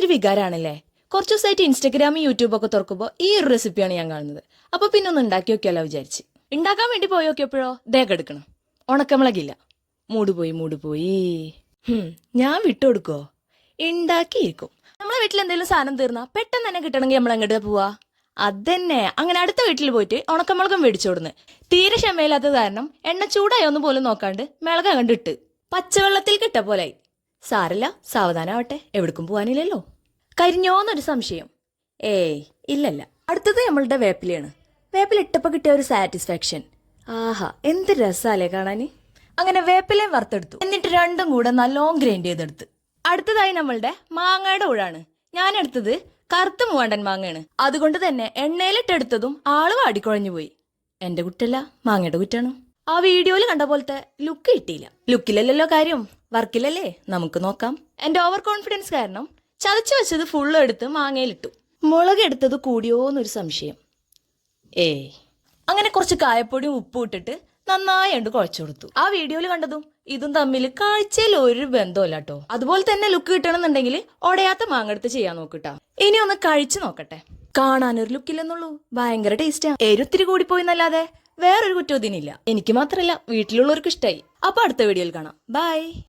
ഒരു വികാരമാണല്ലേ. കുറച്ച് ദിവസമായിട്ട് ഇൻസ്റ്റഗ്രാമും യൂട്യൂബൊക്കെ തുറക്കുമ്പോൾ ഈ ഒരു റെസിപ്പിയാണ് ഞാൻ കാണുന്നത്. അപ്പോൾ പിന്നെ ഒന്ന് ഉണ്ടാക്കി നോക്കിയാലോ വിചാരിച്ച്. ഉണ്ടാക്കാൻ വേണ്ടി പോയി നോക്കിയപ്പോഴോ എടുക്കണം, ഉണക്കമുളകില്ല. മൂട് പോയി. ഞാൻ വിട്ടുകൊടുക്കോ? ഉണ്ടാക്കിയിരിക്കും. നമ്മളെ വീട്ടിൽ എന്തെങ്കിലും സാധനം തീർന്നാ പെട്ടെന്ന് തന്നെ കിട്ടണമെങ്കിൽ നമ്മൾ എങ്ങോട്ട് പോവാ? അതന്നെ, അങ്ങനെ അടുത്ത വീട്ടിൽ പോയിട്ട് ഉണക്കമുളകും മേടിച്ചോടുന്ന്. തീരെ ക്ഷമയില്ലാത്ത കാരണം എണ്ണ ചൂടായോന്ന് പോലും നോക്കാണ്ട് മിളക കണ്ടിട്ട് പച്ചവെള്ളത്തിൽ കിട്ട പോലായി. സാരല്ല, സാവധാനാവട്ടെ, എവിടേക്കും പോവാനില്ലല്ലോ. കരിഞ്ഞോന്നൊരു സംശയം. ഏയ് ഇല്ലല്ല. അടുത്തത് നമ്മളുടെ വേപ്പിലയാണ്. വേപ്പില ഇട്ടപ്പോൾ കിട്ടിയ ഒരു സാറ്റിസ്ഫാക്ഷൻ, ആഹാ എന്ത് രസാലേ കാണാന്. അങ്ങനെ വേപ്പിലയും വറുത്തെടുത്തു. എന്നിട്ട് രണ്ടും കൂടെ നല്ലോണം ഗ്രൈൻഡ് ചെയ്തെടുത്ത്. അടുത്തതായി നമ്മളുടെ മാങ്ങയുടെ ഊഴാണ്. ഞാൻ എടുത്തത് കറുത്ത മൂവാണ്ടൻ മാങ്ങയാണ്. അതുകൊണ്ട് തന്നെ എണ്ണയിലിട്ടെടുത്തതും ആള് വാടിക്കുഴഞ്ഞു പോയി. എന്റെ കുറ്റല്ല, മാങ്ങയുടെ കുറ്റാണ്. ആ വീഡിയോയിൽ കണ്ട പോലത്തെ ലുക്ക് കിട്ടിയില്ല. ലുക്കിലല്ലല്ലോ കാര്യം, വർക്കിലല്ലേ. നമുക്ക് നോക്കാം. എന്റെ ഓവർ കോൺഫിഡൻസ് കാരണം ചതച്ചു വെച്ചത് ഫുള്ള് എടുത്ത് മാങ്ങയിലിട്ടു. മുളക് എടുത്തത് കൂടിയോന്നൊരു സംശയം. ഏയ്. അങ്ങനെ കുറച്ച് കായപ്പൊടിയും ഉപ്പും ഇട്ടിട്ട് നന്നായി ഉണ്ട് കുഴച്ചു കൊടുത്തു. ആ വീഡിയോയിൽ കണ്ടതും ഇതും തമ്മിൽ കാഴ്ചയിൽ ഒരു ബന്ധമില്ല കേട്ടോ. അതുപോലെ തന്നെ ലുക്ക് കിട്ടണമെന്നുണ്ടെങ്കിൽ ഉടയാത്ത മാങ്ങ എടുത്ത് ചെയ്യാൻ നോക്കിട്ടാ. ഇനി ഒന്ന് കഴിച്ചു നോക്കട്ടെ. കാണാനൊരു ലുക്കില്ലെന്നുള്ളൂ, ഭയങ്കര ടേസ്റ്റാ. എരുത്തിരി കൂടി പോയിന്നല്ലാതെ വേറൊരു കുറ്റവും ഇതിനില്ല. എനിക്ക് മാത്രല്ല, വീട്ടിലുള്ളവർക്ക് ഇഷ്ടമായി. അപ്പൊ അടുത്ത വീഡിയോയിൽ കാണാം. ബൈ.